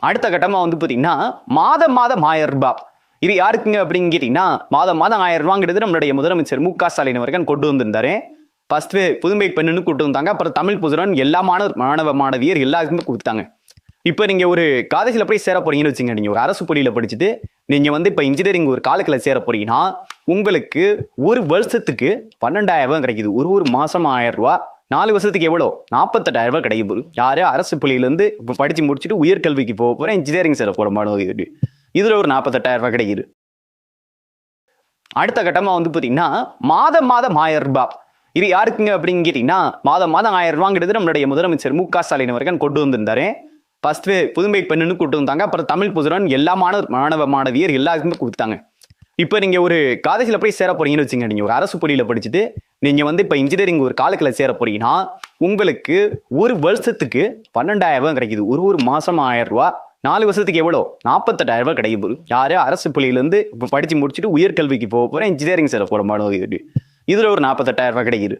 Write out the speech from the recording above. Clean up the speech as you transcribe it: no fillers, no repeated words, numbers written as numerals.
அடுத்த கட்டமா வந்து பாத்தீங்கன்னா மாதம் மாதம் 1000 ரூபாய். இது யாருக்குங்க அப்படின்னு கேட்டீங்கன்னா மாதம் மாதம் 1000 ரூபாங்கிறது நம்மளுடைய முதலமைச்சர் மு.க. ஸ்டாலின் அவர்கள் கொண்டு வந்திருந்தாரு. ஃபர்ஸ்ட் புதுமை பெண்ணுன்னு கூட்டு வந்தாங்க. அப்புறம் தமிழ் புதுரன் எல்லா மாணவ மாணவியர் எல்லாருக்குமே கொடுத்தாங்க. இப்போ நீங்க ஒரு காலேஜ்ல போய் சேர போறீங்கன்னு வச்சுங்க, நீங்க ஒரு அரசு பள்ளியில படிச்சுட்டு நீங்க வந்து இப்ப இன்ஜினியரிங் ஒரு காலேஜ்ல சேர போறீங்கன்னா உங்களுக்கு ஒரு வருஷத்துக்கு 12,000 ரூபாய் கிடைக்குது. ஒரு மாசம் 1000 ரூபாய். 4 வருஷத்துக்கு எவ்வளோ? 48,000 ரூபாய் கிடைக்கும். யாரு அரசு பள்ளியிலேருந்து இப்போ படிச்சு முடிச்சுட்டு உயர்கல்விக்கு போக போறேன், இன்ஜினியரிங் சேர போற மாணவர்கள் இதுல ஒரு 48,000 ரூபாய் கிடைக்குது. அடுத்த கட்டமா வந்து பாத்தீங்கன்னா மாதம் மாதம் 1000 ரூபாய். இது யாருக்குங்க அப்படின்னு கேட்டீங்கன்னா மாதம் மாதம் 1000 ரூபாங்கிறது நம்மளுடைய முதலமைச்சர் மு.க. ஸ்டாலின் அவர்கள் கொண்டு வந்திருந்தாரு. ஃபர்ஸ்ட் புதுமை பெண்ணுன்னு கூட்டு வந்தாங்க. அப்புறம் தமிழ் புதுரன் எல்லா மாணவ மாணவியர் எல்லாருக்குமே கொடுத்தாங்க. இப்போ நீங்க ஒரு காலேஜ்ல போய் சேர போறீங்கன்னு வச்சுங்க, நீங்க ஒரு அரசு பள்ளியில படிச்சுட்டு நீங்க வந்து இப்ப இன்ஜினியரிங் ஒரு காலேஜ்ல சேர போறீங்கன்னா உங்களுக்கு ஒரு வருஷத்துக்கு 12,000 ரூபாய் கிடைக்குது. ஒரு மாசம் 1000 ரூபாய். 4 வருஷத்துக்கு எவ்வளோ? 48,000 ரூபாய் கிடைக்கும். யாரு அரசு பள்ளியிலேருந்து இப்போ படிச்சு முடிச்சுட்டு உயர்கல்விக்கு போக போறேன், இன்ஜினியரிங் சேர போற மாணவர்கள் இதுல ஒரு 48,000 ரூபாய் கிடைக்குது.